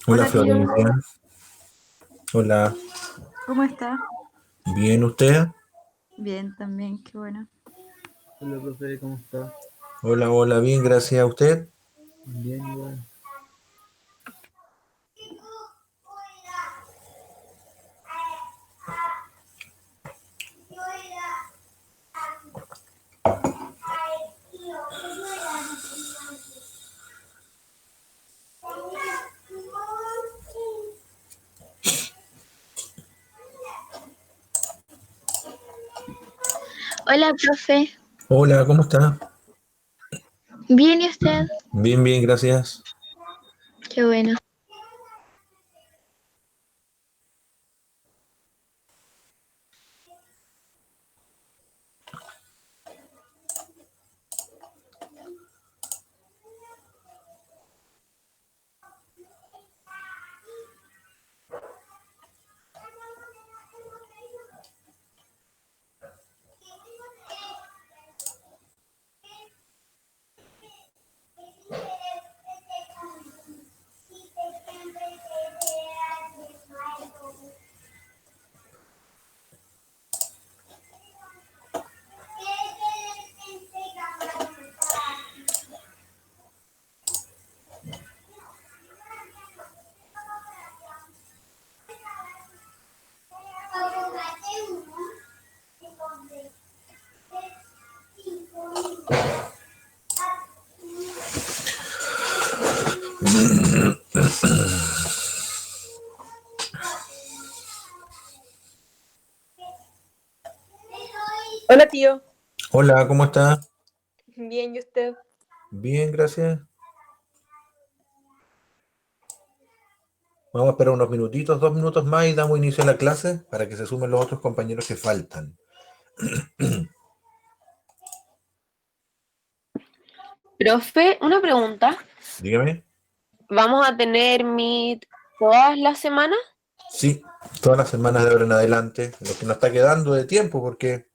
Hola Hola, tío. Florencia, hola, ¿Cómo está? ¿bien usted? Bien, también, qué bueno. Hola, profe, ¿cómo está? Hola, hola, bien, gracias a usted. Bien, igual. Hola, profe. Hola, ¿cómo está? ¿Bien y usted? Bien, bien, gracias. Qué bueno. Hola, tío. Hola, ¿cómo está? Bien, ¿y usted? Bien, gracias. Vamos a esperar unos minutitos, 2 minutos más y damos inicio a la clase para que se sumen los otros compañeros que faltan. Profe, una pregunta. Dígame. ¿Vamos a tener Meet todas las semanas? Sí, todas las semanas de ahora en adelante, lo que nos está quedando de tiempo, porque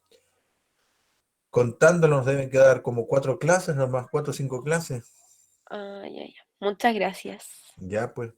contándolo nos deben quedar como 4 clases, nomás 4 o 5 clases. Ah, ya, ya. Muchas gracias. Ya, pues.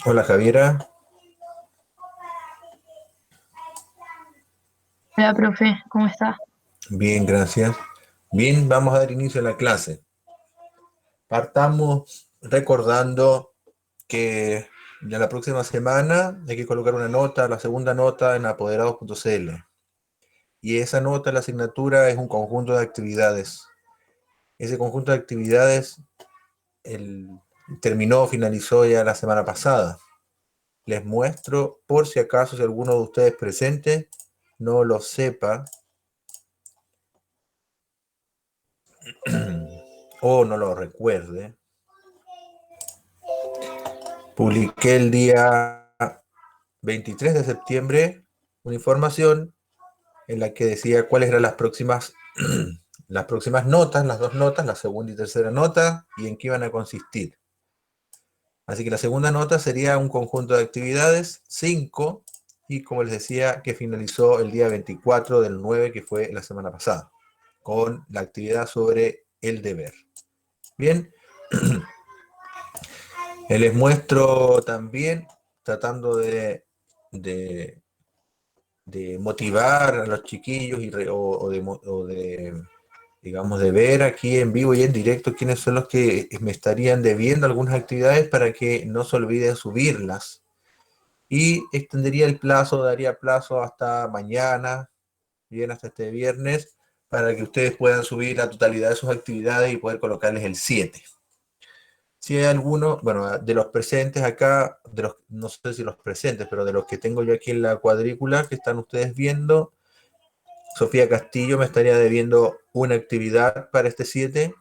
Hola, Javiera. Hola, profe, ¿cómo está? Bien, gracias. Bien, vamos a dar inicio a la clase. Partamos recordando que ya la próxima semana hay que colocar una nota, la segunda nota en apoderados.cl. Y esa nota, la asignatura, es un conjunto de actividades. Ese conjunto de actividades el, finalizó ya la semana pasada. Les muestro, por si acaso, si alguno de ustedes presentes no lo sepa o no lo recuerde. Publiqué el día 23 de septiembre una información en la que decía cuáles eran las próximas notas, las dos notas, la segunda y tercera nota, y en qué iban a consistir. Así que la segunda nota sería un conjunto de actividades, 5, y como les decía, que finalizó el día 24 del 9, que fue la semana pasada, con la actividad sobre el deber. Bien, les muestro también, tratando de de motivar a los chiquillos o de, digamos, de ver aquí en vivo y en directo quiénes son los que me estarían debiendo algunas actividades para que no se olviden subirlas y extendería el plazo, daría plazo hasta mañana, bien, hasta este viernes, para que ustedes puedan subir la totalidad de sus actividades y poder colocarles el 7. Si hay alguno, bueno, de los presentes acá, no sé si los presentes, pero de los que tengo yo aquí en la cuadrícula que están ustedes viendo, Sofía Castillo me estaría debiendo una actividad para este 7,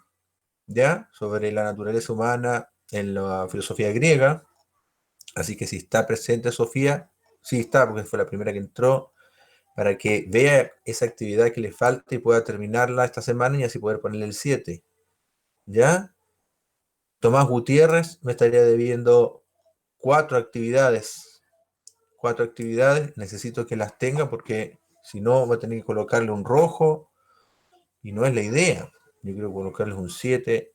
¿ya? Sobre la naturaleza humana en la filosofía griega. Así que si está presente Sofía, sí está, porque fue la primera que entró, para que vea esa actividad que le falta y pueda terminarla esta semana y así poder ponerle el 7, ¿ya? Tomás Gutiérrez me estaría debiendo 4 actividades. 4 actividades, necesito que las tenga porque si no va a tener que colocarle un rojo y no es la idea. Yo quiero colocarles un 7.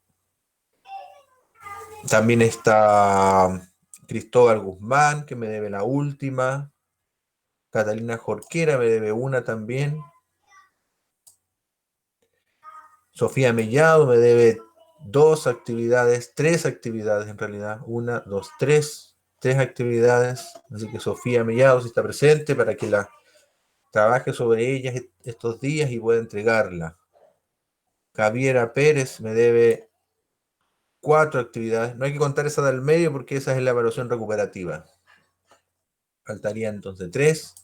También está Cristóbal Guzmán, que me debe la última. Catalina Jorquera me debe una también. Sofía Mellado me debe 2 actividades, 3 actividades en realidad. 1, 2, 3. 3 actividades. Así que Sofía Mellado, si está presente, para que la trabaje sobre ellas estos días y pueda entregarla. Javiera Pérez me debe 4 actividades. No hay que contar esa del medio porque esa es la evaluación recuperativa. Faltaría entonces 3.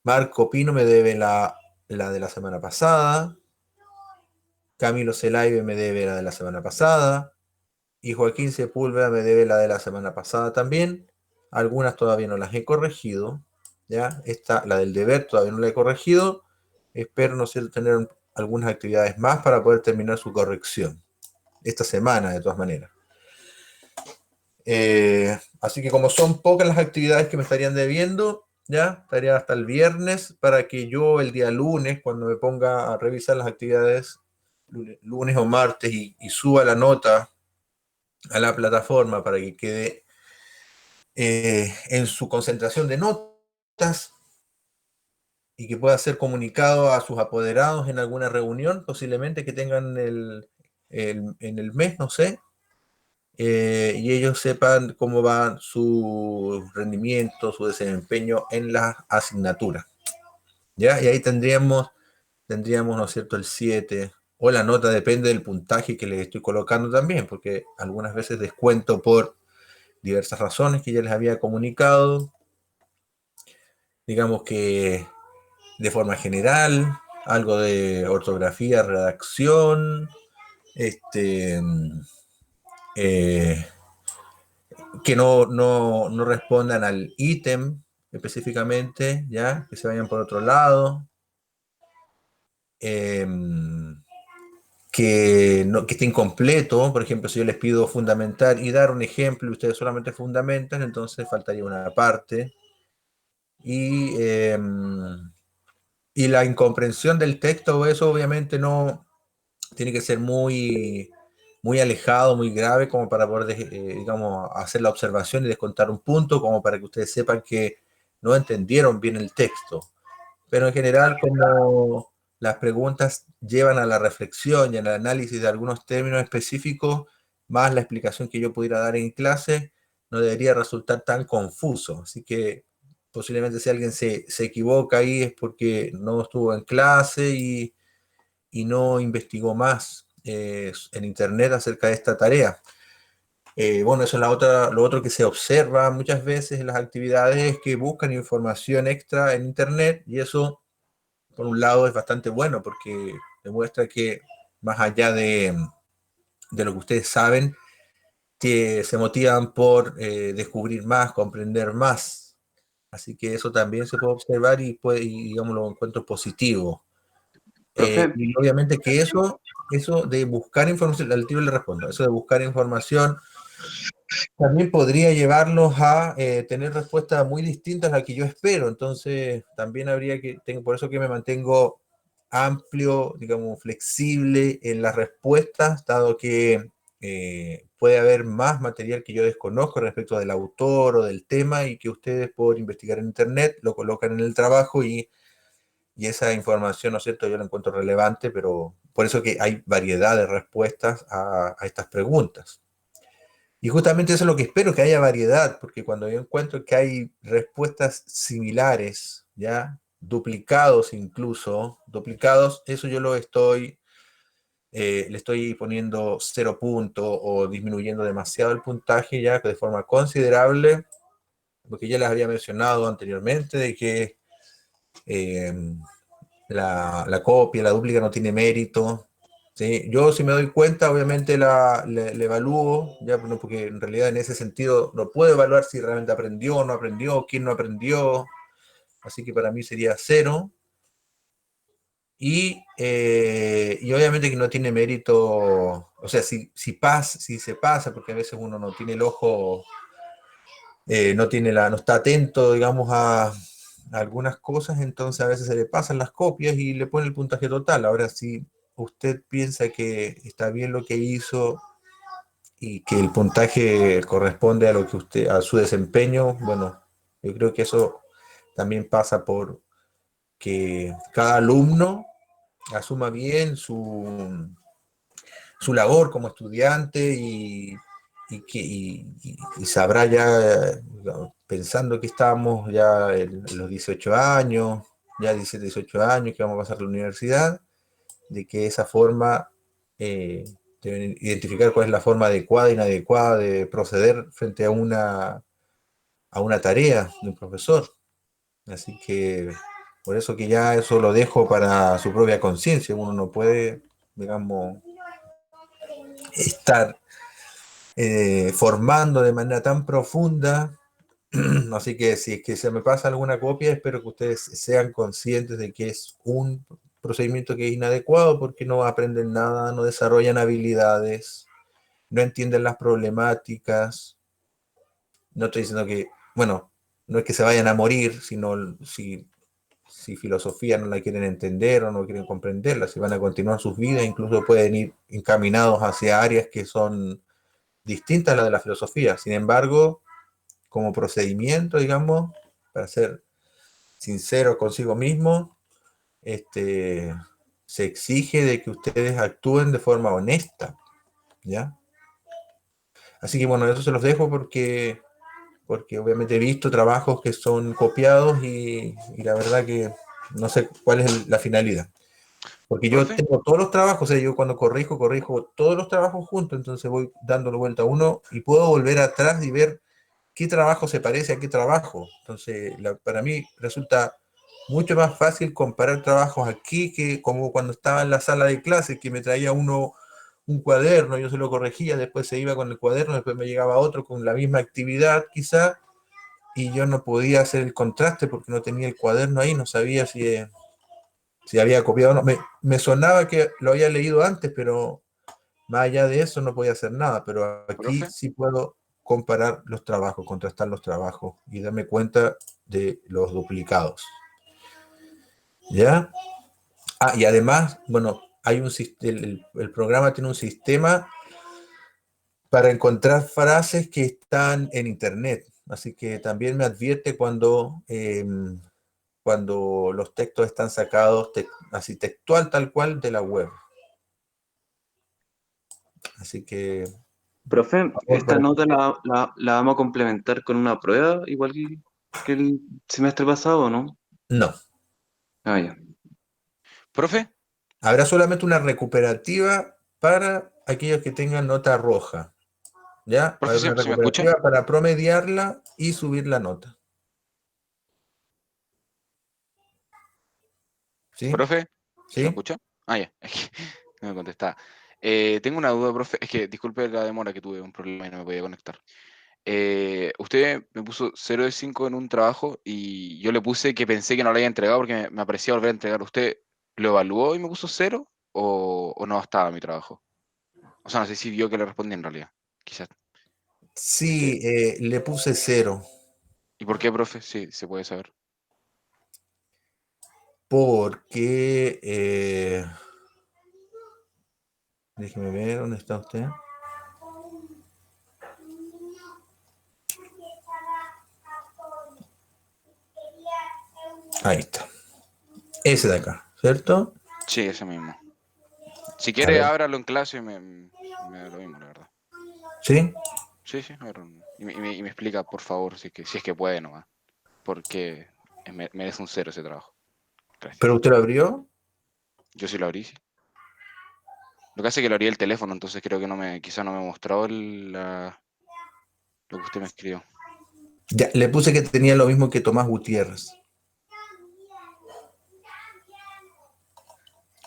Marco Pino me debe la de la semana pasada. Camilo Zelaibe me debe la de la semana pasada. Y Joaquín Sepúlveda me debe la de la semana pasada también. Algunas todavía no las he corregido. ¿Ya? Esta, la del deber, todavía no la he corregido. Espero, no sé, tener algunas actividades más para poder terminar su corrección. Esta semana, de todas maneras. Así que como son pocas las actividades que me estarían debiendo, ya estaría hasta el viernes para que yo el día lunes, cuando me ponga a revisar las actividades, lunes o martes, y suba la nota a la plataforma para que quede en su concentración de notas y que pueda ser comunicado a sus apoderados en alguna reunión, posiblemente que tengan en el mes, no sé, y ellos sepan cómo va su rendimiento, su desempeño en la asignatura. ¿Ya? Y ahí tendríamos, ¿no es cierto?, el 7 o la nota, depende del puntaje que les estoy colocando también, porque algunas veces descuento por diversas razones que ya les había comunicado. Digamos que de forma general, algo de ortografía, redacción, que no respondan al ítem específicamente, ¿ya? Que se vayan por otro lado, que esté incompleto. Por ejemplo, si yo les pido fundamentar y dar un ejemplo y ustedes solamente fundamentan, entonces faltaría una parte. Y la incomprensión del texto, eso obviamente no tiene que ser muy, muy alejado, muy grave, como para poder, digamos, hacer la observación y descontar un punto, como para que ustedes sepan que no entendieron bien el texto. Pero en general, como las preguntas llevan a la reflexión y al análisis de algunos términos específicos, más la explicación que yo pudiera dar en clase, no debería resultar tan confuso. Así que posiblemente si alguien se equivoca ahí es porque no estuvo en clase y no investigó más en internet acerca de esta tarea. Bueno, eso es lo otro que se observa muchas veces en las actividades, que buscan información extra en internet, y eso, por un lado, es bastante bueno porque demuestra que más allá de lo que ustedes saben, que se motivan por descubrir más, comprender más. Así que eso también se puede observar y digamos, lo encuentro positivo. Profe, Y obviamente que eso de buscar información, al tiro le respondo, eso de buscar información también podría llevarlos a tener respuestas muy distintas a las que yo espero. Entonces, también habría por eso que me mantengo amplio, digamos, flexible en las respuestas, dado que puede haber más material que yo desconozco respecto del autor o del tema y que ustedes, por investigar en internet, lo colocan en el trabajo y esa información, ¿no es cierto?, yo la encuentro relevante, pero por eso que hay variedad de respuestas a estas preguntas. Y justamente eso es lo que espero, que haya variedad, porque cuando yo encuentro que hay respuestas similares, ¿ya? Duplicados incluso, duplicados, eso yo le estoy poniendo 0 puntos o disminuyendo demasiado el puntaje ya de forma considerable, porque ya les había mencionado anteriormente de que eh, la copia, la dúplica no tiene mérito. ¿Sí? Yo si me doy cuenta, obviamente le evalúo, ya, porque en realidad en ese sentido no puedo evaluar si realmente aprendió o no aprendió, quién no aprendió, así que para mí sería 0. Y obviamente que no tiene mérito, o sea, si se pasa, porque a veces uno no tiene el ojo, no está atento, digamos, a algunas cosas, entonces a veces se le pasan las copias y le pone el puntaje total. Ahora, si usted piensa que está bien lo que hizo y que el puntaje corresponde a lo que a su desempeño, bueno, yo creo que eso también pasa por que cada alumno asuma bien su labor como estudiante y sabrá ya, pensando que estamos ya en los 18 años, ya 17, 18 años, que vamos a pasar a la universidad, de que esa forma, deben identificar cuál es la forma adecuada e inadecuada de proceder frente a una tarea de un profesor. Así que por eso que ya eso lo dejo para su propia conciencia. Uno no puede, digamos, estar formando de manera tan profunda. Así que si es que se me pasa alguna copia, espero que ustedes sean conscientes de que es un procedimiento que es inadecuado porque no aprenden nada, no desarrollan habilidades, no entienden las problemáticas. No estoy diciendo que, bueno, no es que se vayan a morir, sino si filosofía no la quieren entender o no quieren comprenderla, si van a continuar sus vidas, incluso pueden ir encaminados hacia áreas que son distintas a las de la filosofía. Sin embargo, como procedimiento, digamos, para ser sincero consigo mismo, se exige de que ustedes actúen de forma honesta, ¿ya? Así que bueno, eso se los dejo porque obviamente he visto trabajos que son copiados y la verdad que no sé cuál es la finalidad. Porque yo Profe, tengo todos los trabajos, o sea, yo cuando corrijo todos los trabajos juntos, entonces voy dándole vuelta a uno y puedo volver atrás y ver qué trabajo se parece a qué trabajo. Entonces, para mí resulta mucho más fácil comparar trabajos aquí que como cuando estaba en la sala de clase, que me traía uno un cuaderno, yo se lo corregía, después se iba con el cuaderno, después me llegaba otro con la misma actividad quizá, y yo no podía hacer el contraste porque no tenía el cuaderno ahí, no sabía si había copiado o no. Me sonaba que lo había leído antes, pero más allá de eso no podía hacer nada, pero aquí profe, sí puedo comparar los trabajos, contrastar los trabajos y darme cuenta de los duplicados. ¿Ya? Ah, y además, bueno, el programa tiene un sistema para encontrar frases que están en internet. Así que también me advierte cuando los textos están sacados así textual, tal cual, de la web. Así que, Profe, por favor, esta nota la vamos a complementar con una prueba, igual que el semestre pasado, ¿no? no. Ah, ya. profe, Habrá solamente una recuperativa para aquellos que tengan nota roja. ¿Ya? Va a profe, haber una ¿se me escucha? recuperativa para promediarla y subir la nota. ¿Sí? Profe, ¿se me ¿Sí? escucha? Ah, ya, es que no me contestaba. Tengo una duda, profe, es que disculpe la demora que tuve un problema y no me podía conectar. Usted me puso 0 de 5 en un trabajo y yo le puse que pensé que no lo había entregado porque me aparecía volver a entregar. ¿Usted lo evaluó y me puso 0 o no estaba mi trabajo? O sea, no sé si vio que le respondí en realidad. Quizás. Sí, le puse 0 ¿Y por qué, profe? Sí, se puede saber. porque, déjeme ver, ¿dónde está usted? Ahí está. Ese de acá, ¿cierto? Sí, ese mismo. Si A quiere, ver, ábralo en clase y me da lo mismo, la verdad. ¿sí? Sí, sí, a ver, y me explica, por favor, si es que puede nomás. Porque merece un 0 ese trabajo. Gracias. ¿Pero usted lo abrió? Yo sí lo abrí, sí. Lo que hace es que lo abrí el teléfono, entonces creo que quizá no me mostró lo que usted me escribió. Ya, le puse que tenía lo mismo que Tomás Gutiérrez.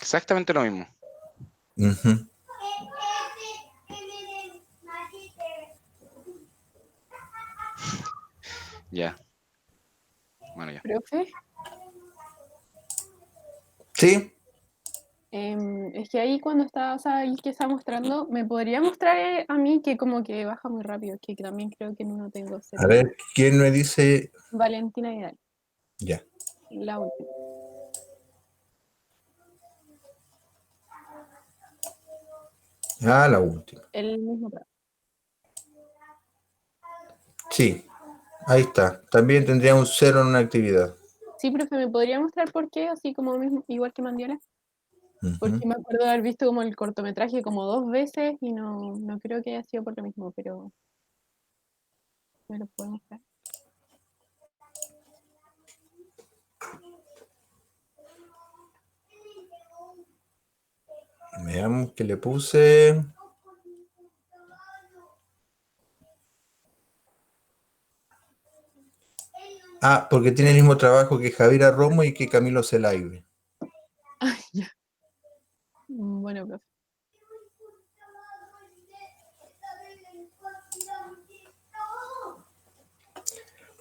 Exactamente lo mismo. Ujú. Ya. Bueno, ya. Profe, ¿Sí? es que ahí cuando está, o sea, ahí que está mostrando, ¿me podría mostrar a mí que como que baja muy rápido? Que también creo que no tengo A 0. ver, ¿quién me dice? Valentina Vidal, Ya. la última. Ah, la última. El mismo profe. Sí, ahí está. También tendría un 0 en una actividad. Sí, profe, ¿me podría mostrar por qué? Así como mismo, igual que Mandiola. Porque Ujú. me acuerdo de haber visto como el cortometraje como 2 veces y no creo que haya sido por lo mismo, pero me lo puedo mostrar. Veamos que le puse. Ah, porque tiene el mismo trabajo que Javiera Romo y que Camilo Zelaibe. Ay, ya. Bueno, profe.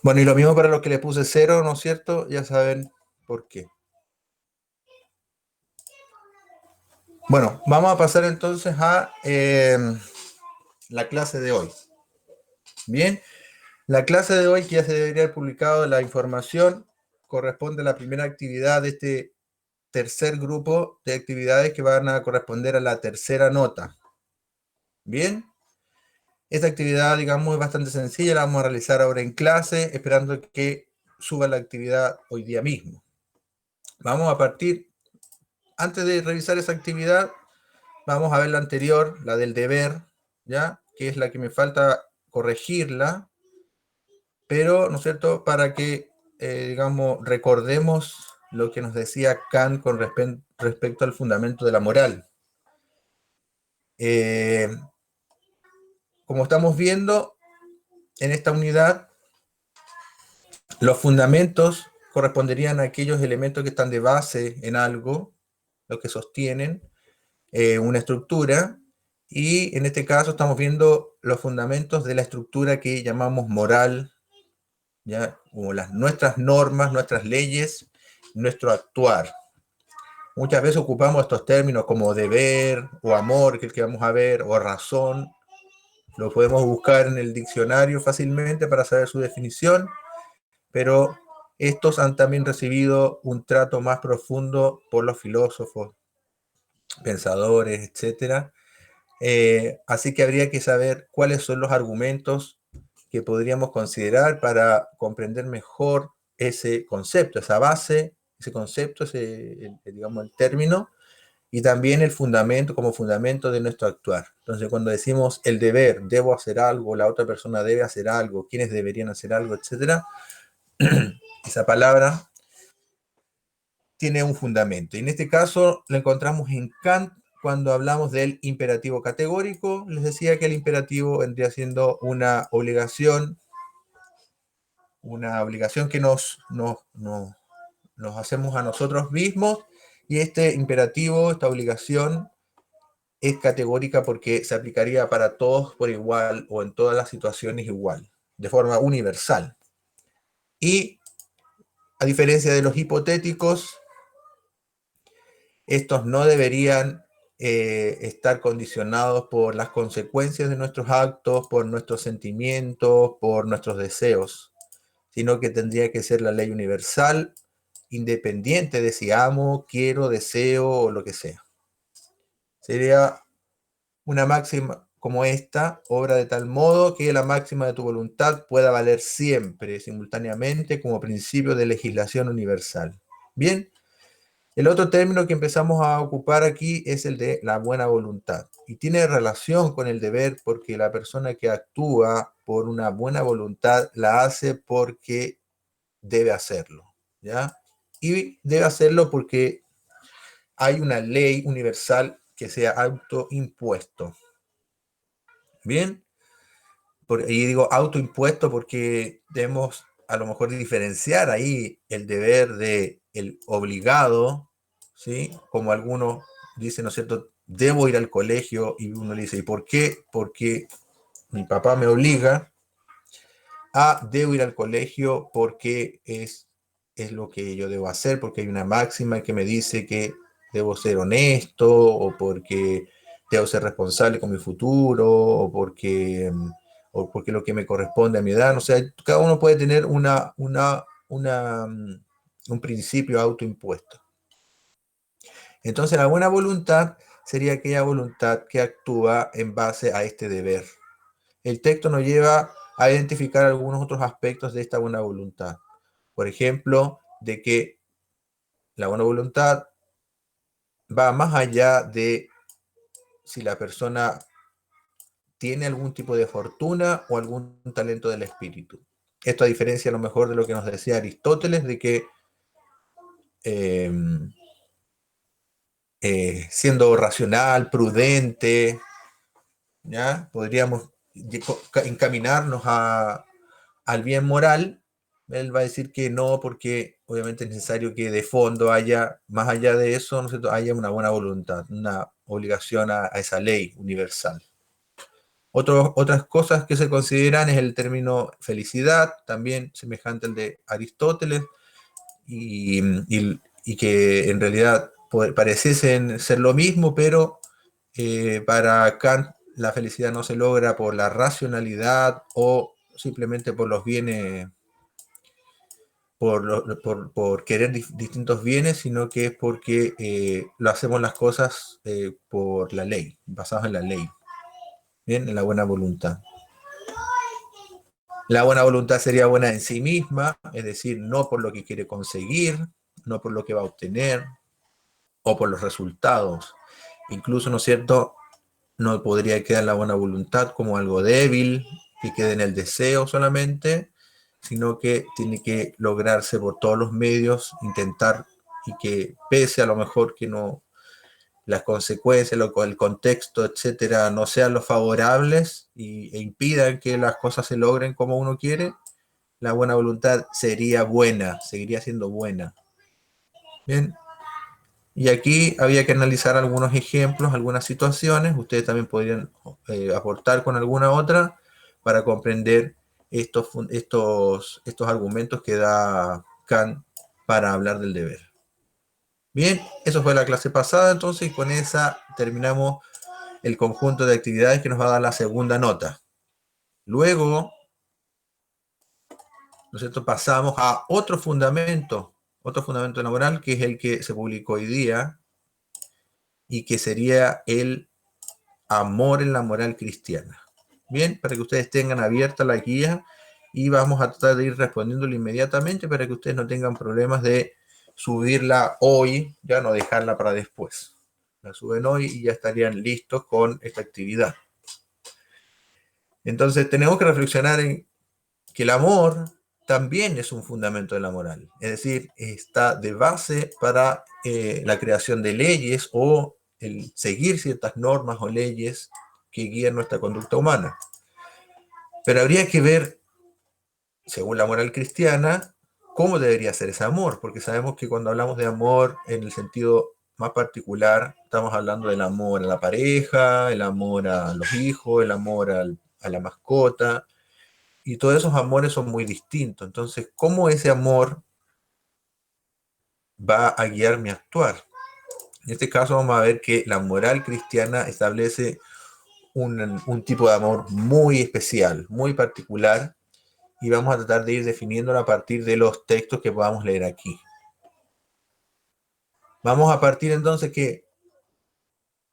Bueno, y lo mismo para los que le puse 0, ¿no es cierto? Ya saben por qué. Bueno, vamos a pasar entonces a la clase de hoy. Bien, la clase de hoy, que ya se debería haber publicado la información, corresponde a la primera actividad de este tercer grupo de actividades que van a corresponder a la tercera nota. Bien, esta actividad, digamos, es bastante sencilla, la vamos a realizar ahora en clase, esperando que suba la actividad hoy día mismo. Vamos a partir, antes de revisar esa actividad, vamos a ver la anterior, la del deber, ¿ya? Que es la que me falta corregirla, pero, ¿no es cierto?, para que, digamos, recordemos lo que nos decía Kant con respecto al fundamento de la moral. Como estamos viendo en esta unidad, los fundamentos corresponderían a aquellos elementos que están de base en algo, los que sostienen una estructura, y en este caso estamos viendo los fundamentos de la estructura que llamamos moral, ¿ya? Como nuestras normas, nuestras leyes, nuestro actuar. Muchas veces ocupamos estos términos como deber o amor, que es el que vamos a ver, o razón. Lo podemos buscar en el diccionario fácilmente para saber su definición, pero estos han también recibido un trato más profundo por los filósofos, pensadores, etcétera. Así que habría que saber cuáles son los argumentos que podríamos considerar para comprender mejor ese concepto, esa base, ese concepto, digamos, el término, y también el fundamento como fundamento de nuestro actuar. Entonces, cuando decimos el deber, debo hacer algo, la otra persona debe hacer algo, quiénes deberían hacer algo, etcétera, esa palabra tiene un fundamento. Y en este caso lo encontramos en Kant cuando hablamos del imperativo categórico. Les decía que el imperativo vendría siendo una obligación que nos hacemos a nosotros mismos, y este imperativo, esta obligación, es categórica porque se aplicaría para todos por igual o en todas las situaciones igual, de forma universal. Y a diferencia de los hipotéticos, estos no deberían estar condicionados por las consecuencias de nuestros actos, por nuestros sentimientos, por nuestros deseos, sino que tendría que ser la ley universal, independiente de si amo, quiero, deseo o lo que sea. Sería una máxima como esta, obra de tal modo que la máxima de tu voluntad pueda valer siempre, simultáneamente, como principio de legislación universal. Bien, El otro término que empezamos a ocupar aquí es el de la buena voluntad. Y tiene relación con el deber porque la persona que actúa por una buena voluntad la hace porque debe hacerlo, ¿ya? Y debe hacerlo porque hay una ley universal que sea autoimpuesto. Bien, y digo autoimpuesto porque debemos a lo mejor diferenciar ahí el deber de el obligado, ¿sí? Como algunos dicen, ¿no es cierto? Debo ir al colegio y uno le dice, ¿y por qué? Porque mi papá me obliga. Debo ir al colegio porque es lo que yo debo hacer, porque hay una máxima que me dice que debo ser honesto, o porque debo ser responsable con mi futuro, o porque lo que me corresponde a mi edad. O sea, cada uno puede tener un principio autoimpuesto. Entonces, la buena voluntad sería aquella voluntad que actúa en base a este deber. El texto nos lleva a identificar algunos otros aspectos de esta buena voluntad. Por ejemplo, de que la buena voluntad va más allá de si la persona tiene algún tipo de fortuna o algún talento del espíritu. Esto a diferencia a lo mejor de lo que nos decía Aristóteles, de que siendo racional, prudente, ¿ya? Podríamos encaminarnos al bien moral. Él va a decir que no, porque obviamente es necesario que de fondo haya, más allá de eso, ¿no es cierto?, haya una buena voluntad, una obligación a esa ley universal. Otras cosas que se consideran es el término felicidad, también semejante al de Aristóteles, y que en realidad pareciesen ser lo mismo, pero para Kant la felicidad no se logra por la racionalidad o simplemente por los bienes, por querer distintos bienes, sino que es porque lo hacemos las cosas por la ley, basados en la ley. Bien, en la buena voluntad. La buena voluntad sería buena en sí misma, es decir, no por lo que quiere conseguir, no por lo que va a obtener o por los resultados. Incluso, ¿no es cierto?, no podría quedar la buena voluntad como algo débil, que quede en el deseo solamente, sino que tiene que lograrse por todos los medios, intentar, y que pese a lo mejor que no las consecuencias, el contexto, etcétera, no sean los favorables e impidan que las cosas se logren como uno quiere, la buena voluntad sería buena, seguiría siendo buena. Bien. Y aquí había que analizar algunos ejemplos, algunas situaciones. Ustedes también podrían aportar con alguna otra para comprender estos argumentos que da Kant para hablar del deber. Bien, eso fue la clase pasada, entonces, y con esa terminamos el conjunto de actividades que nos va a dar la segunda nota. Luego, ¿no es cierto?, pasamos a otro fundamento de la moral, que es el que se publicó hoy día, y que sería el amor en la moral cristiana. Bien, para que ustedes tengan abierta la guía, y vamos a tratar de ir respondiéndolo inmediatamente para que ustedes no tengan problemas de subirla hoy, ya no dejarla para después. La suben hoy y ya estarían listos con esta actividad. Entonces tenemos que reflexionar en que el amor también es un fundamento de la moral. Es decir, está de base para la creación de leyes o el seguir ciertas normas o leyes que guían nuestra conducta humana. Pero habría que ver, según la moral cristiana, cómo debería ser ese amor, porque sabemos que cuando hablamos de amor en el sentido más particular, estamos hablando del amor a la pareja, el amor a los hijos, el amor a la mascota, y todos esos amores son muy distintos. Entonces, ¿cómo ese amor va a guiar mi actuar? En este caso vamos a ver que la moral cristiana establece un tipo de amor muy especial, muy particular, y vamos a tratar de ir definiéndolo a partir de los textos que podamos leer aquí. Vamos a partir entonces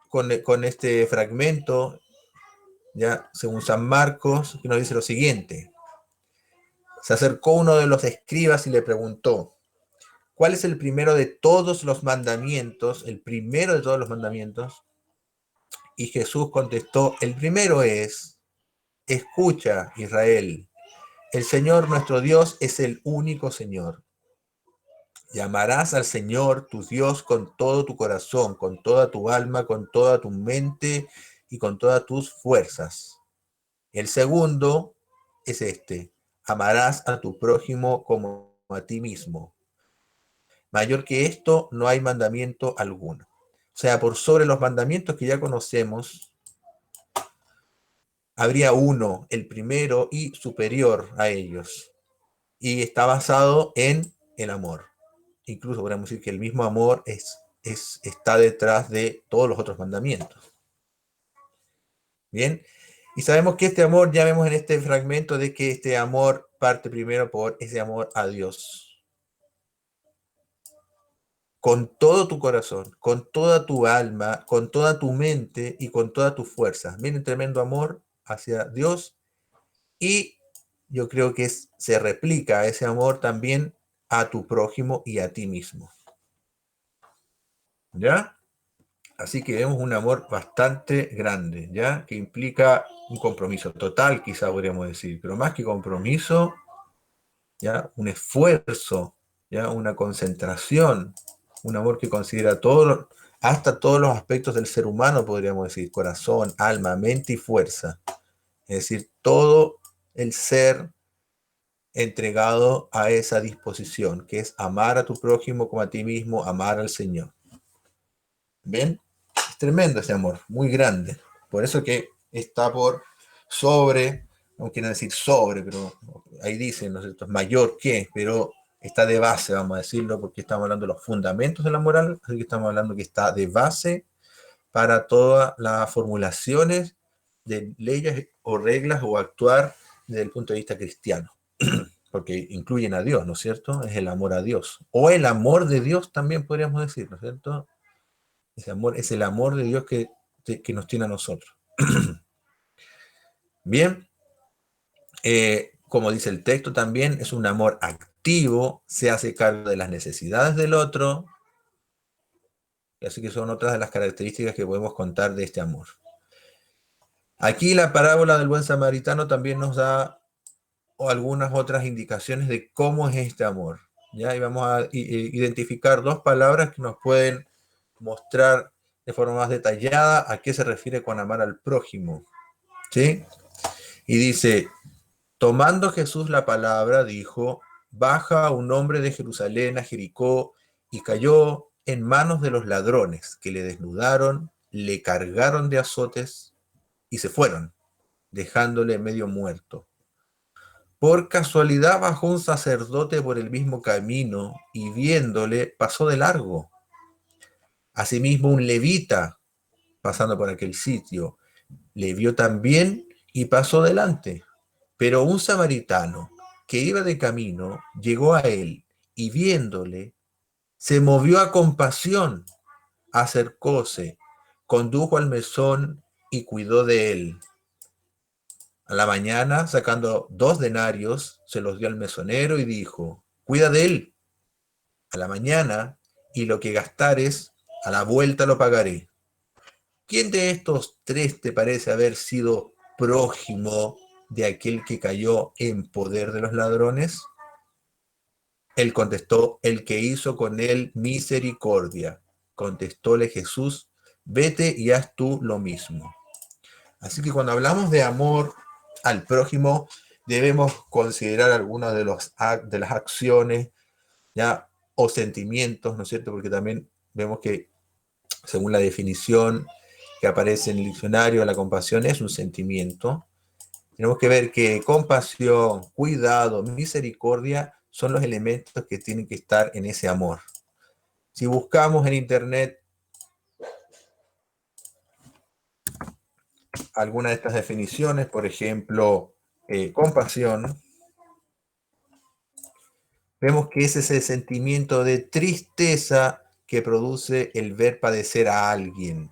con este fragmento, ya según San Marcos, que nos dice lo siguiente. Se acercó uno de los escribas y le preguntó: ¿Cuál es el primero de todos los mandamientos? El primero de todos los mandamientos. Y Jesús contestó, el primero es, escucha, Israel, el Señor nuestro Dios es el único Señor. Llamarás al Señor tu Dios con todo tu corazón, con toda tu alma, con toda tu mente y con todas tus fuerzas. El segundo es este, amarás a tu prójimo como a ti mismo. Mayor que esto no hay mandamiento alguno. O sea, por sobre los mandamientos que ya conocemos, habría uno, el primero y superior a ellos. Y está basado en el amor. Incluso podríamos decir que el mismo amor está detrás de todos los otros mandamientos. Bien, y sabemos que este amor, ya vemos en este fragmento de que este amor parte primero por ese amor a Dios. Con todo tu corazón, con toda tu alma, con toda tu mente y con toda tu fuerza. Miren, tremendo amor hacia Dios, y yo creo que se replica ese amor también a tu prójimo y a ti mismo. ¿Ya? Así que vemos un amor bastante grande, ¿ya? Que implica un compromiso total, quizá podríamos decir, pero más que compromiso, ¿ya? Un esfuerzo, ¿ya? Una concentración, un amor que considera todo, hasta todos los aspectos del ser humano, podríamos decir, corazón, alma, mente y fuerza. Es decir, todo el ser entregado a esa disposición, que es amar a tu prójimo como a ti mismo, amar al Señor. ¿Ven? Es tremendo ese amor, muy grande. Por eso que está por sobre, no quiero decir sobre, pero ahí dicen, ¿no es cierto? Es mayor que, pero está de base, vamos a decirlo, porque estamos hablando de los fundamentos de la moral, así que estamos hablando que está de base para todas las formulaciones de leyes o reglas o actuar desde el punto de vista cristiano, porque incluyen a Dios, ¿no es cierto? Es el amor a Dios, o el amor de Dios también podríamos decir, ¿no es cierto? Ese amor es el amor de Dios que nos tiene a nosotros. Bien, como dice el texto también, es un amor activo, se hace cargo de las necesidades del otro, así que son otras de las características que podemos contar de este amor. Aquí la parábola del buen samaritano también nos da algunas otras indicaciones de cómo es este amor, ¿ya? Y vamos a identificar dos palabras que nos pueden mostrar de forma más detallada a qué se refiere con amar al prójimo, ¿sí? Y dice, tomando Jesús la palabra, dijo, baja un hombre de Jerusalén a Jericó y cayó en manos de los ladrones, que le desnudaron, le cargaron de azotes y se fueron, dejándole medio muerto. Por casualidad bajó un sacerdote por el mismo camino y viéndole pasó de largo. Asimismo un levita, pasando por aquel sitio, le vio también y pasó delante. Pero un samaritano que iba de camino llegó a él y viéndole, se movió a compasión, acercóse, condujo al mesón y cuidó de él. A la mañana, sacando 2 denarios, se los dio al mesonero y dijo, cuida de él. A la mañana, y lo que gastares, a la vuelta lo pagaré. ¿Quién de estos 3 te parece haber sido prójimo de aquel que cayó en poder de los ladrones? Él contestó, el que hizo con él misericordia. Contestóle Jesús, vete y haz tú lo mismo. Así que cuando hablamos de amor al prójimo, debemos considerar algunas de las acciones, ¿ya? O sentimientos, ¿no es cierto? Porque también vemos que, según la definición que aparece en el diccionario, la compasión es un sentimiento. Tenemos que ver que compasión, cuidado, misericordia son los elementos que tienen que estar en ese amor. Si buscamos en internet alguna de estas definiciones, por ejemplo, compasión, vemos que es ese sentimiento de tristeza que produce el ver padecer a alguien,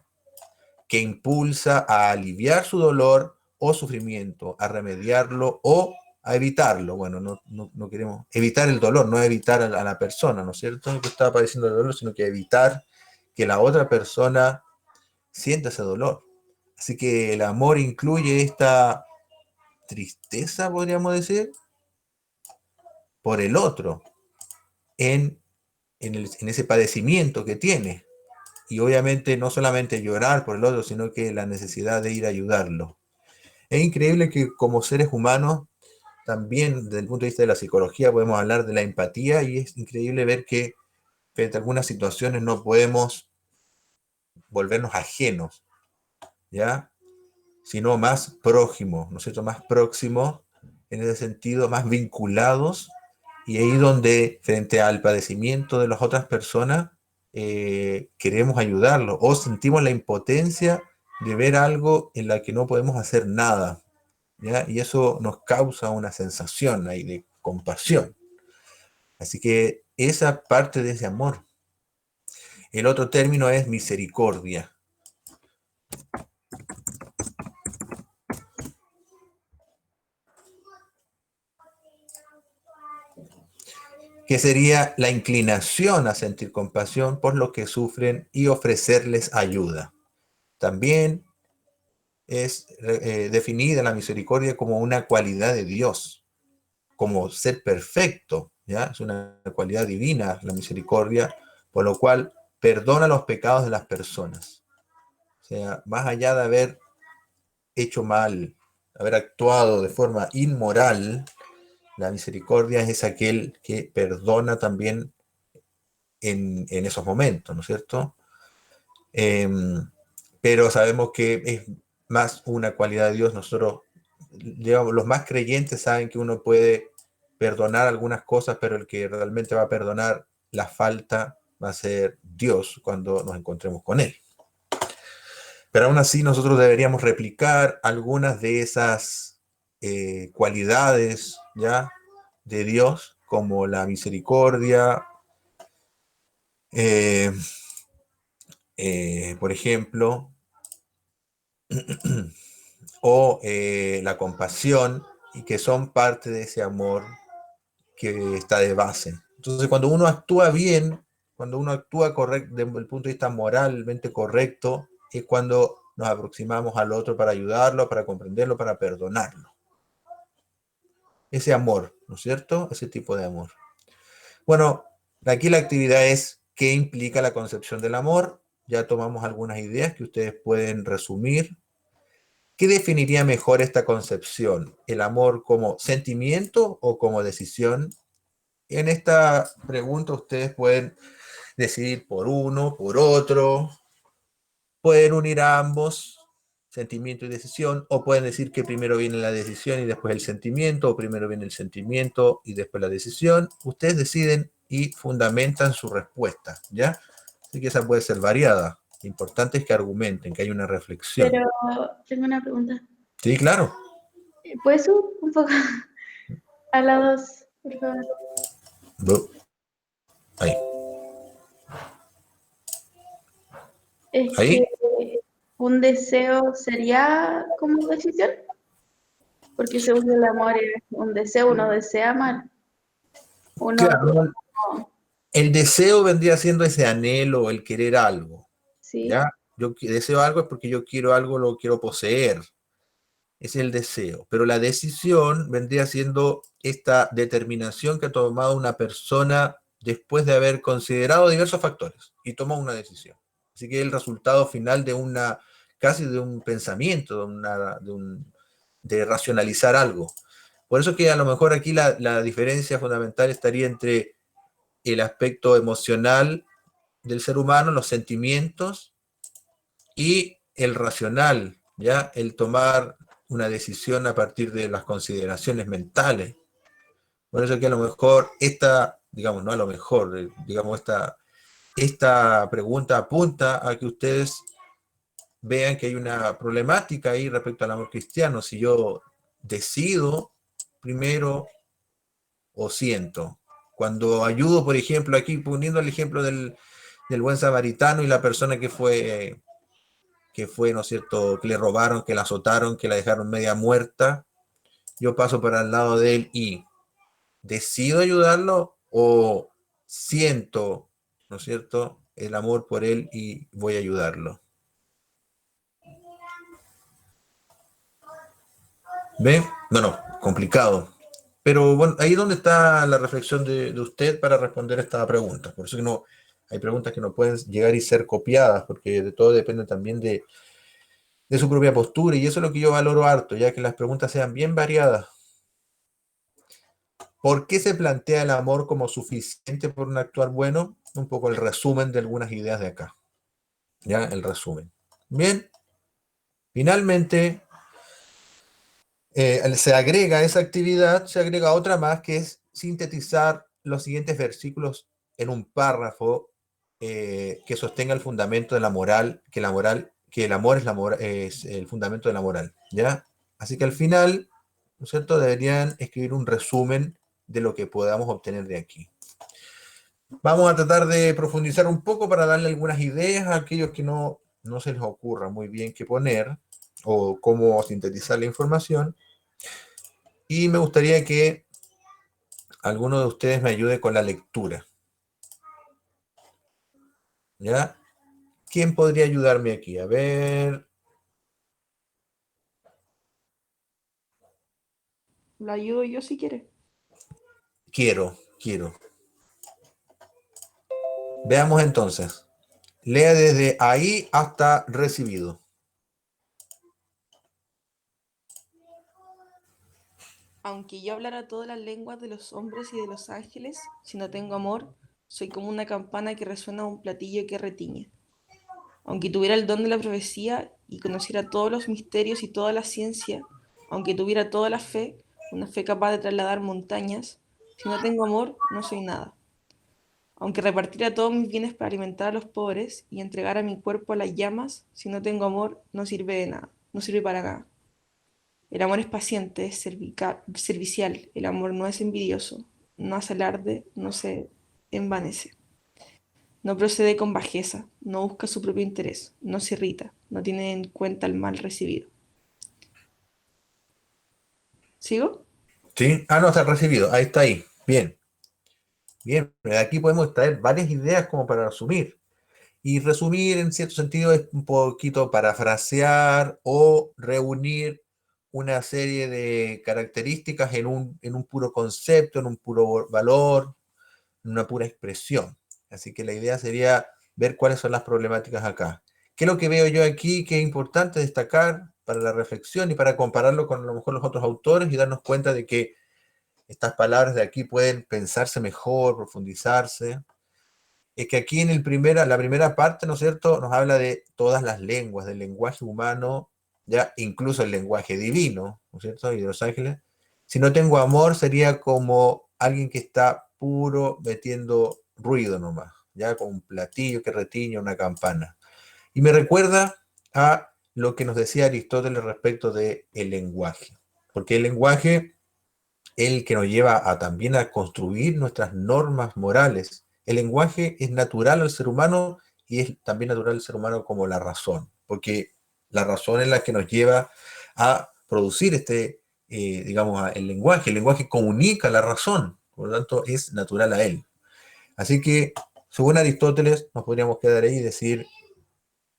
que impulsa a aliviar su dolor o sufrimiento, a remediarlo o a evitarlo. Bueno, no queremos evitar el dolor, no evitar a la persona, ¿no es cierto? No que está padeciendo el dolor, sino que evitar que la otra persona sienta ese dolor. Así que el amor incluye esta tristeza, podríamos decir, por el otro, en ese padecimiento que tiene. Y obviamente no solamente llorar por el otro, sino que la necesidad de ir a ayudarlo. Es increíble que como seres humanos, también desde el punto de vista de la psicología, podemos hablar de la empatía, y es increíble ver que frente a algunas situaciones no podemos volvernos ajenos, ¿ya? Sino más prójimos, ¿no es cierto? Más próximos, en ese sentido, más vinculados, y ahí donde, frente al padecimiento de las otras personas, queremos ayudarlos, o sentimos la impotencia de ver algo en la que no podemos hacer nada, ¿ya? Y eso nos causa una sensación ahí de compasión. Así que esa parte de ese amor. El otro término es misericordia. Que sería la inclinación a sentir compasión por los que sufren y ofrecerles ayuda. También es definida la misericordia como una cualidad de Dios, como ser perfecto, ¿ya? Es una cualidad divina la misericordia, por lo cual perdona los pecados de las personas. O sea, más allá de haber hecho mal, haber actuado de forma inmoral, la misericordia es aquel que perdona también en esos momentos, ¿no es cierto? Pero sabemos que es más una cualidad de Dios. Nosotros, digamos, los más creyentes saben que uno puede perdonar algunas cosas, pero el que realmente va a perdonar la falta va a ser Dios cuando nos encontremos con Él. Pero aún así nosotros deberíamos replicar algunas de esas cualidades, ¿ya?, de Dios, como la misericordia, por ejemplo, o la compasión, y que son parte de ese amor que está de base. Entonces, cuando uno actúa bien, cuando uno actúa correcto, desde el punto de vista moralmente correcto, es cuando nos aproximamos al otro para ayudarlo, para comprenderlo, para perdonarlo. Ese amor, ¿no es cierto? Ese tipo de amor. Bueno, aquí la actividad es ¿qué implica la concepción del amor? Ya tomamos algunas ideas que ustedes pueden resumir. ¿Qué definiría mejor esta concepción? ¿El amor como sentimiento o como decisión? En esta pregunta ustedes pueden decidir por uno, por otro, pueden unir a ambos, sentimiento y decisión, o pueden decir que primero viene la decisión y después el sentimiento, o primero viene el sentimiento y después la decisión. Ustedes deciden y fundamentan su respuesta, ¿ya? Así que esa puede ser variada. Lo importante es que argumenten, que haya una reflexión. Pero tengo una pregunta. Sí, claro. ¿Puedes subir un poco a la 2, por favor? Ahí. Es Ahí. que un deseo sería como decisión, porque según el amor es un deseo, uno desea amar. Uno Claro, el deseo vendría siendo ese anhelo, el querer algo. sí, ¿Ya? Yo deseo algo es porque yo quiero algo, lo quiero poseer. Es el deseo. Pero la decisión vendría siendo esta determinación que ha tomado una persona después de haber considerado diversos factores y toma una decisión. Así que es el resultado final de casi de un pensamiento, de racionalizar algo. Por eso que a lo mejor aquí la diferencia fundamental estaría entre el aspecto emocional del ser humano, los sentimientos, y el racional, ¿ya? El tomar una decisión a partir de las consideraciones mentales. Por eso que a lo mejor digamos, no a lo mejor, digamos, esta pregunta apunta a que ustedes vean que hay una problemática ahí respecto al amor cristiano. Si yo decido primero o siento. Cuando ayudo, por ejemplo, aquí poniendo el ejemplo del buen samaritano y la persona que fue, ¿no es cierto?, que le robaron, que la azotaron, que la dejaron media muerta, yo paso para el lado de él y decido ayudarlo o siento, ¿no es cierto?, el amor por él y voy a ayudarlo. ¿Ve? Bueno, complicado. Pero bueno, ahí es donde está la reflexión de usted para responder esta pregunta. Por eso que no, hay preguntas que no pueden llegar y ser copiadas, porque de todo depende también de su propia postura, y eso es lo que yo valoro harto, ya que las preguntas sean bien variadas. ¿Por qué se plantea el amor como suficiente por un actuar bueno? Un poco el resumen de algunas ideas de acá. Ya, el resumen. Bien, finalmente se agrega a esa actividad, se agrega otra más que es sintetizar los siguientes versículos en un párrafo que sostenga el fundamento de la moral, que el amor es el fundamento de la moral, ¿ya? Así que al final, ¿no es cierto?, deberían escribir un resumen de lo que podamos obtener de aquí. Vamos a tratar de profundizar un poco para darle algunas ideas a aquellos que no se les ocurra muy bien qué poner o cómo sintetizar la información. Y me gustaría que alguno de ustedes me ayude con la lectura. ¿Ya? ¿Quién podría ayudarme aquí? A ver. Lo ayudo yo si quiere. Quiero. Veamos entonces. Lea desde ahí hasta recibido. Aunque yo hablara todas las lenguas de los hombres y de los ángeles, si no tengo amor, soy como una campana que resuena a un platillo que retiñe. Aunque tuviera el don de la profecía y conociera todos los misterios y toda la ciencia, aunque tuviera toda la fe, una fe capaz de trasladar montañas, si no tengo amor, no soy nada. Aunque repartiera todos mis bienes para alimentar a los pobres y entregara mi cuerpo a las llamas, si no tengo amor, no sirve de nada, no sirve para nada. El amor es paciente, es servicial, el amor no es envidioso, no hace alarde, no se envanece. No procede con bajeza, no busca su propio interés, no se irrita, no tiene en cuenta el mal recibido. ¿Sigo? ¿Sí? Ah, no, está recibido. Ahí está ahí. Bien. Bien. De aquí podemos traer varias ideas como para resumir. Y resumir en cierto sentido es un poquito parafrasear o reunir una serie de características en un puro concepto, en un puro valor, en una pura expresión. Así que la idea sería ver cuáles son las problemáticas acá. ¿Qué es lo que veo yo aquí que es importante destacar para la reflexión y para compararlo con a lo mejor los otros autores y darnos cuenta de que estas palabras de aquí pueden pensarse mejor, profundizarse? Es que aquí en la primera parte, ¿no es cierto?, nos habla de todas las lenguas, del lenguaje humano, ya incluso el lenguaje divino, ¿no es cierto?, y de los ángeles. Si no tengo amor, sería como alguien que está puro metiendo ruido nomás, ya con un platillo que retiña una campana. Y me recuerda a lo que nos decía Aristóteles respecto del lenguaje, porque el lenguaje es el que nos lleva también a construir nuestras normas morales. El lenguaje es natural al ser humano y es también natural al ser humano como la razón, porque la razón es la que nos lleva a producir digamos, el lenguaje. El lenguaje comunica la razón, por lo tanto es natural a él. Así que, según Aristóteles, nos podríamos quedar ahí y decir,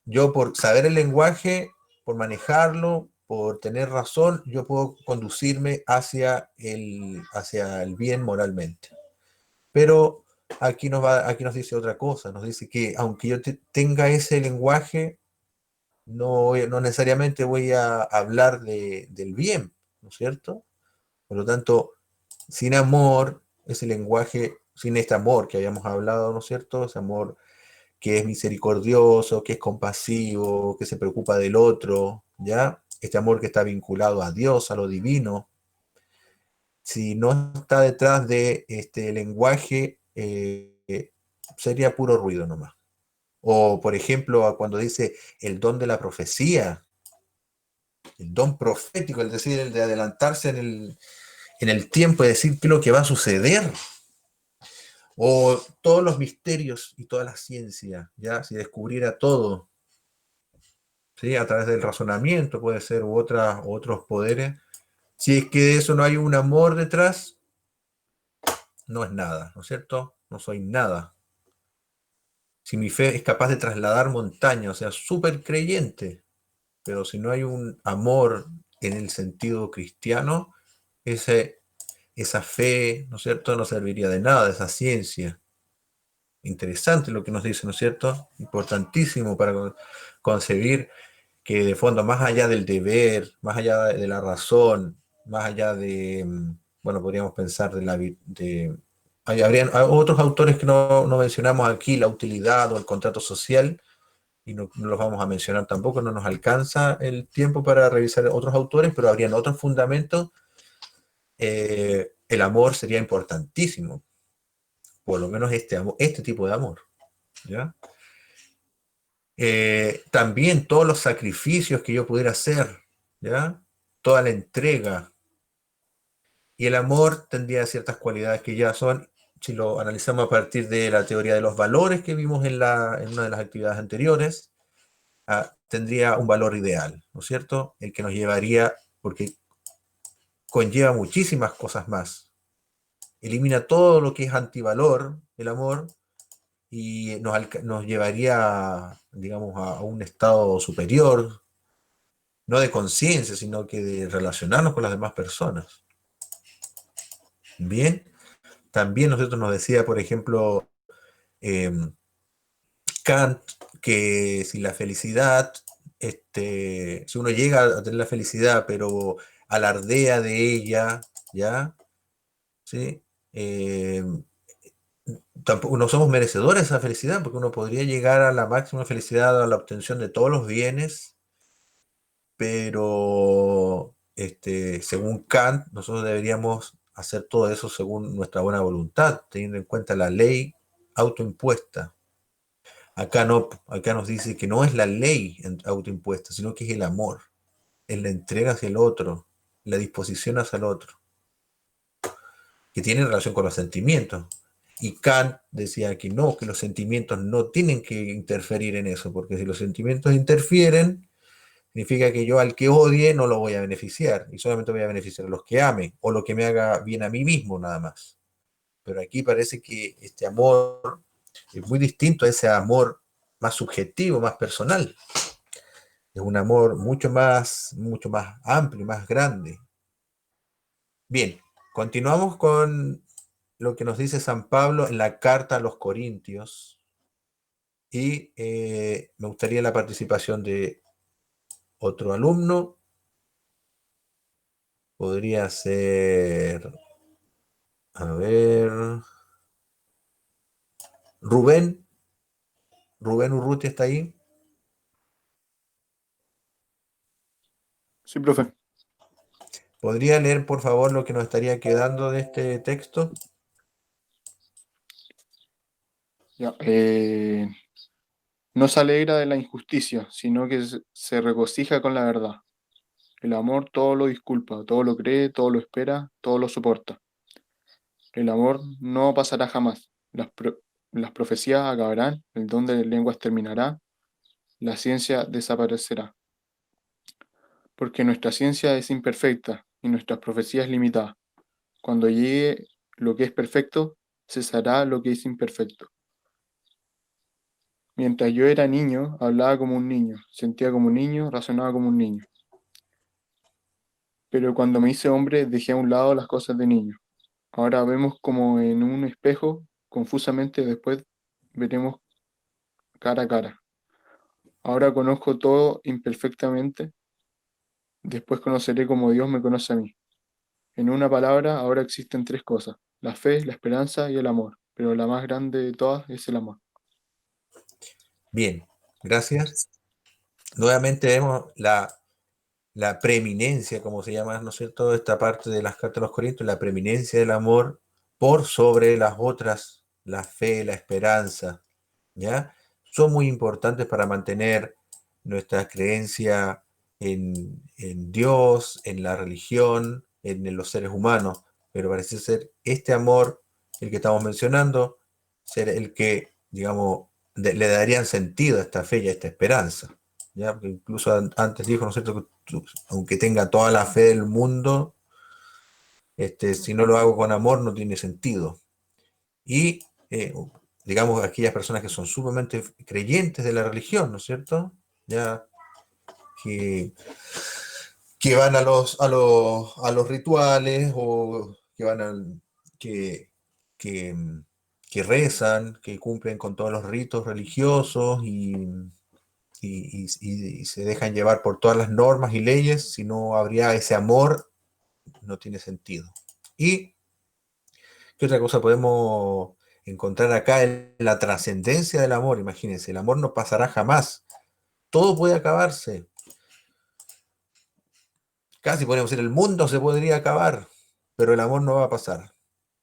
yo por saber el lenguaje, por manejarlo, por tener razón, yo puedo conducirme hacia el bien moralmente. Pero aquí nos dice otra cosa, nos dice que aunque yo tenga ese lenguaje, no necesariamente voy a hablar del bien, ¿no es cierto? Por lo tanto, sin amor, ese lenguaje, sin este amor que habíamos hablado, ¿no es cierto? Ese amor que es misericordioso, que es compasivo, que se preocupa del otro, ¿ya? Este amor que está vinculado a Dios, a lo divino. Si no está detrás de este lenguaje, sería puro ruido nomás. O, por ejemplo, cuando dice el don de la profecía, el don profético, es decir, el de adelantarse en el tiempo y decir qué es lo que va a suceder. O todos los misterios y toda la ciencia, ¿ya? Si descubriera todo, ¿sí? A través del razonamiento puede ser, u otros poderes, Si es que de eso no hay un amor detrás, no es nada, ¿no es cierto? No soy nada. Si mi fe es capaz de trasladar montañas, o sea, súper creyente, pero si no hay un amor en el sentido cristiano, esa fe, ¿no es cierto?, no serviría de nada, esa ciencia. Interesante lo que nos dice, ¿no es cierto? Importantísimo para concebir que de fondo, más allá del deber, más allá de la razón, más allá de, bueno, podríamos pensar habrían otros autores que no mencionamos aquí, la utilidad o el contrato social, y no los vamos a mencionar tampoco, no nos alcanza el tiempo para revisar otros autores, pero habrían otros fundamentos. El amor sería importantísimo, por lo menos este tipo de amor, ¿ya? También todos los sacrificios que yo pudiera hacer, ¿ya? Toda la entrega. Y el amor tendría ciertas cualidades que ya son, si lo analizamos a partir de la teoría de los valores que vimos en una de las actividades anteriores, tendría un valor ideal, ¿no es cierto? El que nos llevaría, porque conlleva muchísimas cosas más. Elimina todo lo que es antivalor, el amor, y nos llevaría, digamos, a un estado superior, no de conciencia, sino que de relacionarnos con las demás personas. Bien, también nosotros nos decía, por ejemplo, Kant, que si la felicidad, si uno llega a tener la felicidad, pero alardea de ella, ¿ya? ¿Sí? Tampoco no somos merecedores de esa felicidad, porque uno podría llegar a la máxima felicidad, a la obtención de todos los bienes, pero según Kant, nosotros deberíamos hacer todo eso según nuestra buena voluntad, teniendo en cuenta la ley autoimpuesta. Acá no, acá nos dice que no es la ley autoimpuesta, sino que es el amor, es la entrega hacia el otro, la disposición hacia el otro, que tiene relación con los sentimientos. Y Kant decía que no, que los sentimientos no tienen que interferir en eso, porque si los sentimientos interfieren, significa que yo al que odie no lo voy a beneficiar, y solamente voy a beneficiar a los que ame, o lo que me haga bien a mí mismo nada más. Pero aquí parece que este amor es muy distinto a ese amor más subjetivo, más personal. Es un amor mucho más amplio, más grande. Bien, continuamos con lo que nos dice San Pablo en la carta a los Corintios. Y me gustaría la participación de otro alumno. Podría ser, a ver, Rubén. Rubén Urruti está ahí. Sí, profe. ¿Podría leer, por favor, lo que nos estaría quedando de este texto? Ya, no se alegra de la injusticia, sino que se regocija con la verdad. El amor todo lo disculpa, todo lo cree, todo lo espera, todo lo soporta. El amor no pasará jamás. Las profecías acabarán, el don de lenguas terminará, la ciencia desaparecerá. Porque nuestra ciencia es imperfecta y nuestras profecías limitadas. Cuando llegue lo que es perfecto, cesará lo que es imperfecto. Mientras yo era niño, hablaba como un niño, sentía como un niño, razonaba como un niño. Pero cuando me hice hombre, dejé a un lado las cosas de niño. Ahora vemos como en un espejo, confusamente, después veremos cara a cara. Ahora conozco todo imperfectamente, después conoceré como Dios me conoce a mí. En una palabra, ahora existen tres cosas: la fe, la esperanza y el amor, pero la más grande de todas es el amor. Bien, gracias. Nuevamente vemos la preeminencia, como se llama, ¿no es cierto?, esta parte de las cartas de los Corintios, la preeminencia del amor por sobre las otras, la fe, la esperanza, ¿ya? Son muy importantes para mantener nuestra creencia en Dios, en la religión, en los seres humanos, pero parece ser este amor, el que estamos mencionando, ser el que, digamos, le darían sentido a esta fe y a esta esperanza. ¿Ya? Porque incluso antes dijo, ¿no es cierto?, que aunque tenga toda la fe del mundo, Si no lo hago con amor, no tiene sentido. Y, digamos, aquellas personas que son sumamente creyentes de la religión, ¿no es cierto? Ya que, que van a los rituales o que van que, que rezan, que cumplen con todos los ritos religiosos y se dejan llevar por todas las normas y leyes. Si no habría ese amor, no tiene sentido. ¿Y qué otra cosa podemos encontrar acá en la trascendencia del amor? Imagínense, el amor no pasará jamás. Todo puede acabarse. Casi podríamos decir, el mundo se podría acabar, pero el amor no va a pasar.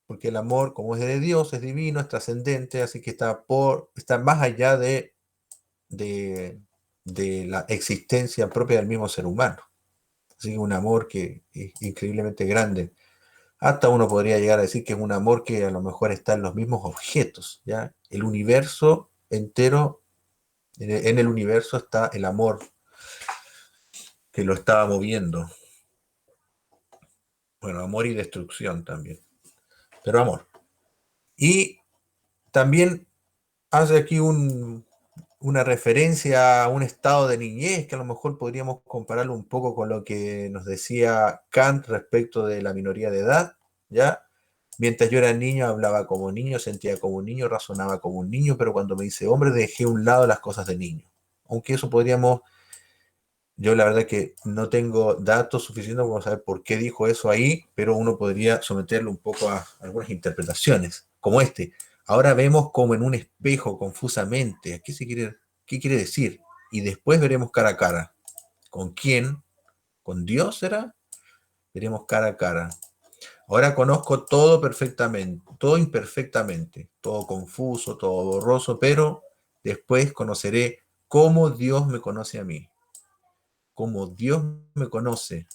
Porque el amor, como es de Dios, es divino, es trascendente, así que está más allá de, de la existencia propia del mismo ser humano. Así que un amor que es increíblemente grande. Hasta uno podría llegar a decir que es un amor que a lo mejor está en los mismos objetos, ¿ya? El universo entero, en el universo está el amor que lo estaba moviendo. Bueno, amor y destrucción también, pero amor. Y también hace aquí una referencia a un estado de niñez que a lo mejor podríamos compararlo un poco con lo que nos decía Kant respecto de la minoría de edad, ¿ya? Mientras yo era niño, hablaba como niño, sentía como un niño, razonaba como un niño, pero cuando me hice hombre, dejé a un lado las cosas de niño. Aunque eso yo la verdad que no tengo datos suficientes para saber por qué dijo eso ahí, pero uno podría someterlo un poco a algunas interpretaciones, como este. Ahora vemos como en un espejo confusamente. ¿Qué quiere decir? Y después veremos cara a cara. ¿Con quién? ¿Con Dios será? Veremos cara a cara. Ahora conozco todo perfectamente, todo imperfectamente, todo confuso, todo borroso, pero después conoceré cómo Dios me conoce a mí, cómo Dios me conoce,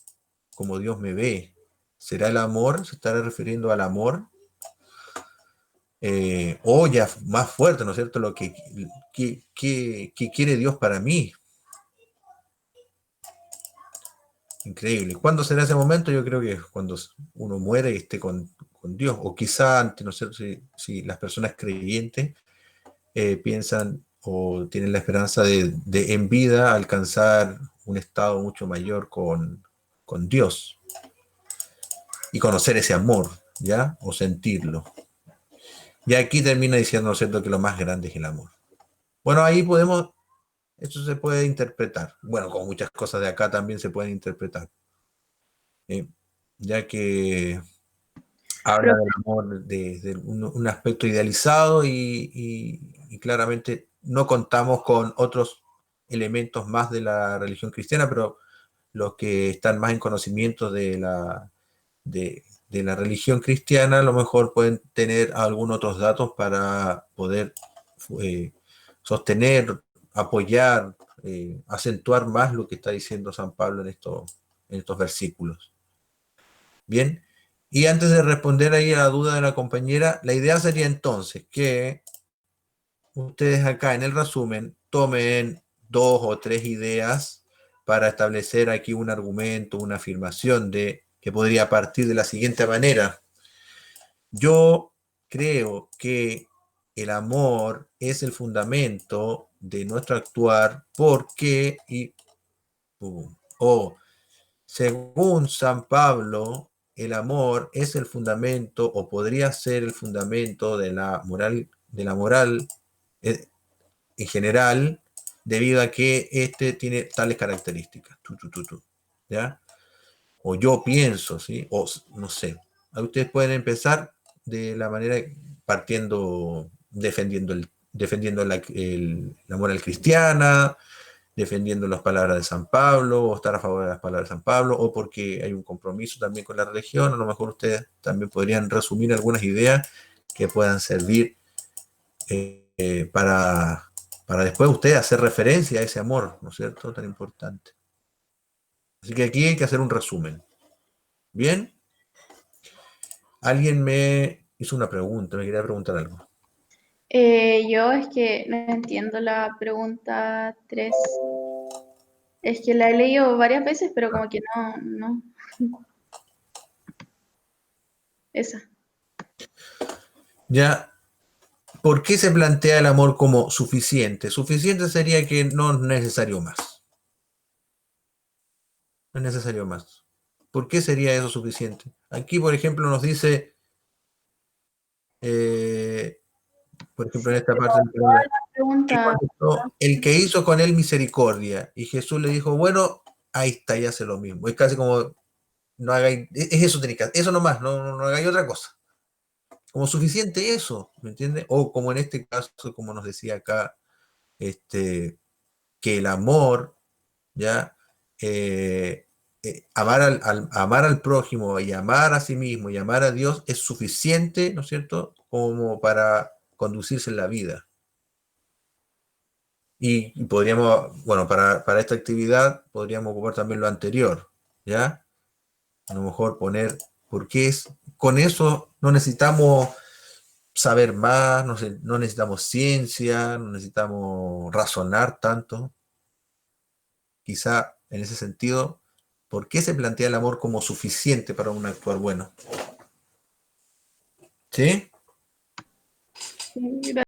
cómo Dios me ve. ¿Será el amor? ¿Se estará refiriendo al amor? O ya más fuerte, ¿no es cierto? Lo que quiere Dios para mí. Increíble. ¿Cuándo será ese momento? Yo creo que es cuando uno muere y esté con Dios, o quizá antes, no sé si las personas creyentes piensan o tienen la esperanza de en vida alcanzar un estado mucho mayor con Dios y conocer ese amor, ¿ya? O sentirlo. Y aquí termina diciendo, ¿no es cierto?, que lo más grande es el amor. Bueno, ahí esto se puede interpretar. Bueno, con muchas cosas de acá también se pueden interpretar. Ya que habla del amor desde un aspecto idealizado y claramente no contamos con otros elementos más de la religión cristiana, pero los que están más en conocimiento de la religión cristiana a lo mejor pueden tener algunos otros datos para poder sostener, apoyar, acentuar más lo que está diciendo San Pablo en estos versículos. Bien. Y antes de responder ahí a la duda de la compañera, la idea sería entonces que ustedes acá en el resumen tomen 2 o 3 ideas para establecer aquí un argumento, una afirmación que podría partir de la siguiente manera. Yo creo que el amor es el fundamento de nuestro actuar porque, según San Pablo, el amor es el fundamento o podría ser el fundamento de la moral en general, debido a que este tiene tales características. ¿Ya? O yo pienso, ¿sí? O no sé. Ustedes pueden empezar de la manera defendiendo la moral cristiana, defendiendo las palabras de San Pablo, o estar a favor de las palabras de San Pablo, o porque hay un compromiso también con la religión. A lo mejor ustedes también podrían resumir algunas ideas que puedan servir para después ustedes hacer referencia a ese amor, ¿no es cierto?, tan importante. Así que aquí hay que hacer un resumen. ¿Bien? Alguien me hizo una pregunta, me quería preguntar algo. Yo es que no entiendo la pregunta 3. Es que la he leído varias veces, pero como que no. Esa. Ya, ¿por qué se plantea el amor como suficiente? Suficiente sería que no es necesario más. No es necesario más. ¿Por qué sería eso suficiente? Aquí, por ejemplo, nos dice, por ejemplo, en esta parte, Pregunta. el que hizo con él misericordia. Y Jesús le dijo, bueno, ahí está, ya hace lo mismo. Es casi como, no hagáis, es eso, tenéis que hacer, eso nomás, no hagáis otra cosa. Como suficiente eso, ¿me entiendes? O como en este caso, como nos decía acá, que el amor, ¿ya? Amar al prójimo y amar a sí mismo y amar a Dios es suficiente, ¿no es cierto?, como para conducirse en la vida. Y podríamos, bueno, para esta actividad podríamos ocupar también lo anterior, ¿ya? A lo mejor poner, porque con eso no necesitamos saber más, no necesitamos ciencia, no necesitamos razonar tanto. Quizá en ese sentido, ¿por qué se plantea el amor como suficiente para un actuar bueno? ¿Sí? Sí,